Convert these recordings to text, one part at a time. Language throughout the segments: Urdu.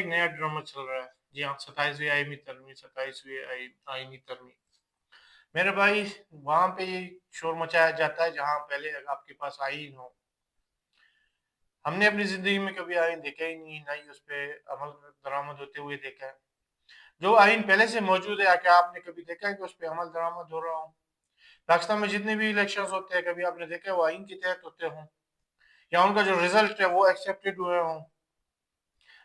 ایک نیا ڈرامہ چل رہا ہے، جی ہاں، 27ویں آئینی ترمیم، 27ویں آئینی ترمیم۔ میرے بھائی، وہاں پہ یہ شور مچایا جاتا ہے جہاں پہلے آپ کے پاس آئین ہو۔ ہم نے اپنی زندگی میں کبھی آئین دیکھا ہی نہیں، نہ ہی اس پہ عمل درآمد ہوتے ہوئے دیکھا ہے۔ جو آئین پہلے سے موجود ہے، کیا آپ نے کبھی دیکھا ہے کہ اس پہ عمل درآمد ہو رہا ہو؟ پاکستان میں جتنے بھی الیکشنز ہوتے ہیں، کبھی آپ نے دیکھا ہے وہ آئین کے تحت ہوتے ہوں، یا ان کا جو رزلٹ ہے وہ ایکسیپٹڈ ہوئے ہوں؟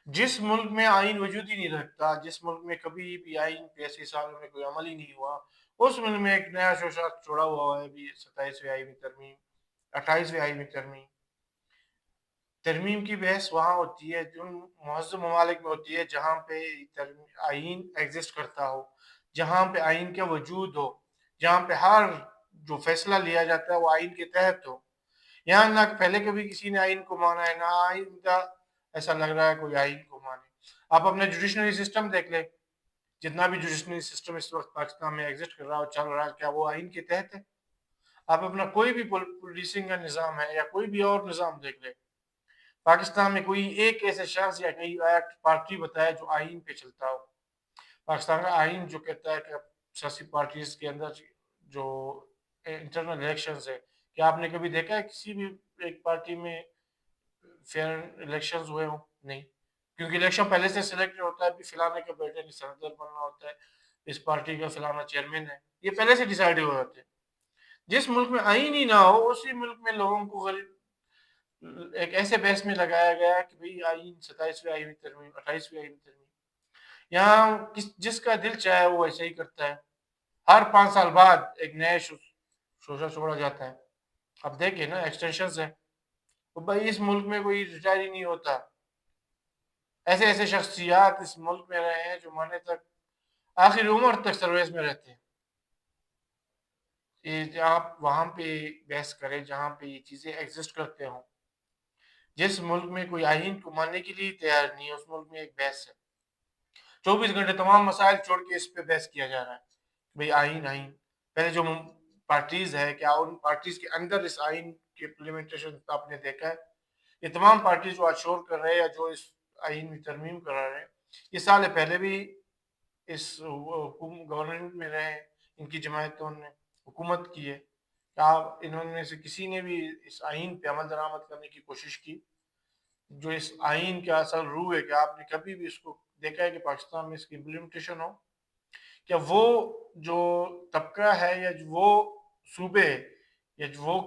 جس ملک میں آئین وجود ہی نہیں رکھتا، جس ملک میں کبھی بھی آئین پہ 80 سالوں میں کوئی عمل ہی نہیں ہوا، اس ملک میں ایک نیا شوشہ چھوڑا ہوا ہے بھی 27ویں آئینی ترمیم، 28ویں آئینی ترمیم۔ ترمیم کی بحث وہاں ہوتی ہے جو مہذب ممالک میں ہوتی ہے جہاں پہ آئین ایگزسٹ کرتا ہو، جہاں پہ آئین کا وجود ہو، جہاں پہ ہر جو فیصلہ لیا جاتا ہے وہ آئین کے تحت ہو۔ یہاں نہ پہلے کبھی کسی نے آئین کو مانا ہے، نہ آئندہ ایسا لگ رہا ہے کوئی آئین کو مانے۔ آپ اپنا جوڈیشنری سسٹم دیکھ لیں، جتنا بھی جوڈیشنری سسٹم اس وقت پاکستان میں ایگزسٹ کر رہا ہے چل رہا ہے، کیا وہ آئین کے تحت ہے؟ آپ اپنا کوئی بھی پولیسنگ کا نظام ہے یا کوئی بھی اور نظام دیکھ لیں، پاکستان میں کوئی ایک ایسے شخص یا کئی ایکٹ پارٹی بتائے جو آئین پہ چلتا ہو۔ پاکستان کا آئین جو کہتا ہے کہ سیاسی پارٹیز کے اندر جو انٹرنل الیکشنز ہے، کیا آپ نے کبھی دیکھا ہے کسی بھی ایک پارٹی میں فیئر الیکشنز ہوئے ہوں؟ نہیں، کیونکہ الیکشن پہلے سے سلیکٹ ہوتا ہے، بھی فلانے کے بیٹے نے سینیٹر بننا ہوتا ہے، اس پارٹی کا فلانا چیئرمین ہے، یہ پہلے سے ڈیسائیڈ ہو جاتے ہیں۔ جس ملک میں آئین ہی نہ ہو، اسی ملک میں لوگوں کو ایک ایسے بحث میں لگایا گیا کہ بھئی آئین 27ویں آئینی ترمیم، 28ویں آئینی ترمیم، یہاں جس کا دل چاہے وہ ایسے ہی کرتا ہے۔ ہر 5 سال بعد ایک نیا شوشہ چھوڑا جاتا ہے۔ اب دیکھیں نا، ایکسٹینشنز ہیں، تو بھائی اس ملک میں کوئی ریٹائر ہی نہیں ہوتا۔ ایسے ایسے شخصیات اس ملک میں رہے ہیں جو مرنے تک، آخری عمر تک سروس میں رہتے ہیں۔ یہ آپ وہاں پہ بحث کریں جہاں پہ یہ چیزیں ایگزسٹ کرتے ہوں۔ جس ملک میں کوئی آئین کو ماننے کے لیے تیار نہیں ہے، اس ملک میں ایک بحث ہے، 24 گھنٹے تمام مسائل چھوڑ کے اس پہ بحث کیا جا رہا ہے۔ بھئی آئین پہلے جو پارٹیز ہے، کیا ان پارٹیز کے اندر اس آئین کی امپلیمنٹیشن آپ نے دیکھا ہے؟ یہ تمام پارٹیز جو آج شور کر رہے ہیں یا جو اس آئین میں ترمیم کرا رہے ہیں، یہ سال پہلے بھی اس گورنمنٹ میں رہے ہیں، ان کی جماعتوں نے حکومت کی ہے، کیا انہوں نے سے کسی نے بھی اس آئین پہ عمل درآمد کرنے کی کوشش کی؟ جو اس آئین کا اصل روح ہے، کیا آپ نے کبھی بھی اس کو دیکھا ہے کہ پاکستان میں اس کی امپلیمنٹیشن ہو؟ کیا وہ جو طبقہ ہے یا وہ صوبے یا وہ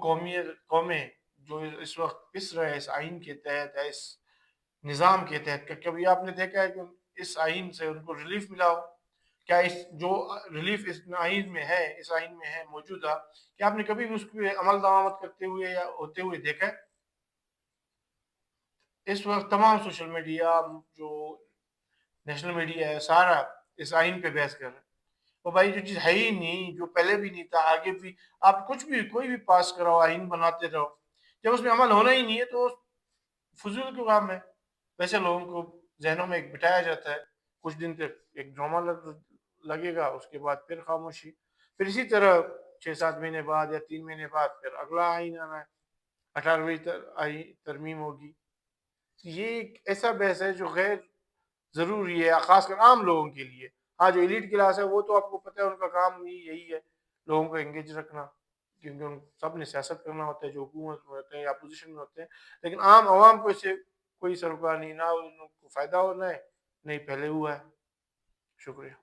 قومیں جو اس وقت پس رہے اس آئین کے تحت ہے، اس نظام کے تحت، کبھی آپ نے دیکھا ہے کہ اس آئین سے ان کو ریلیف ملا ہو؟ کیا اس جو ریلیف اس آئین میں ہے، اس آئین میں ہے موجودہ، کیا آپ نے کبھی بھی اس پہ عمل درآمد کرتے ہوئے یا ہوتے ہوئے دیکھا ہے؟ اس وقت تمام سوشل میڈیا، جو نیشنل میڈیا ہے، سارا اس آئین پہ بحث کر رہے ہیں۔ تو بھائی جو چیز ہے ہی نہیں، جو پہلے بھی نہیں تھا، آگے بھی آپ کچھ بھی کوئی بھی پاس کراؤ، آئین بناتے رہو، جب اس میں عمل ہونا ہی نہیں ہے تو فضول کے کام ہے۔ ویسے لوگوں کو ذہنوں میں ایک بٹھایا جاتا ہے، کچھ دن تک ایک ڈرامہ لگے گا، اس کے بعد پھر خاموشی، پھر اسی طرح 6-7 مہینے بعد یا 3 مہینے بعد پھر اگلا آئین آنا ہے، 18ویں آئین ترمیم ہوگی۔ یہ ایک ایسا بحث ہے جو غیر ضروری ہے، خاص کر عام لوگوں کے لیے۔ ہاں، جو ایلیٹ کلاس ہے وہ تو آپ کو پتہ ہے ان کا کام ہی یہی ہے، لوگوں کو انگیج رکھنا، کیونکہ ان سب نے سیاست کرنا ہوتا ہے، جو حکومت میں ہوتے ہیں یا اپوزیشن میں ہوتے ہیں، لیکن عام عوام کو اس سے کوئی سروکار نہیں، نہ ان کو فائدہ ہونا ہے، نہیں پہلے ہوا ہے۔ شکریہ۔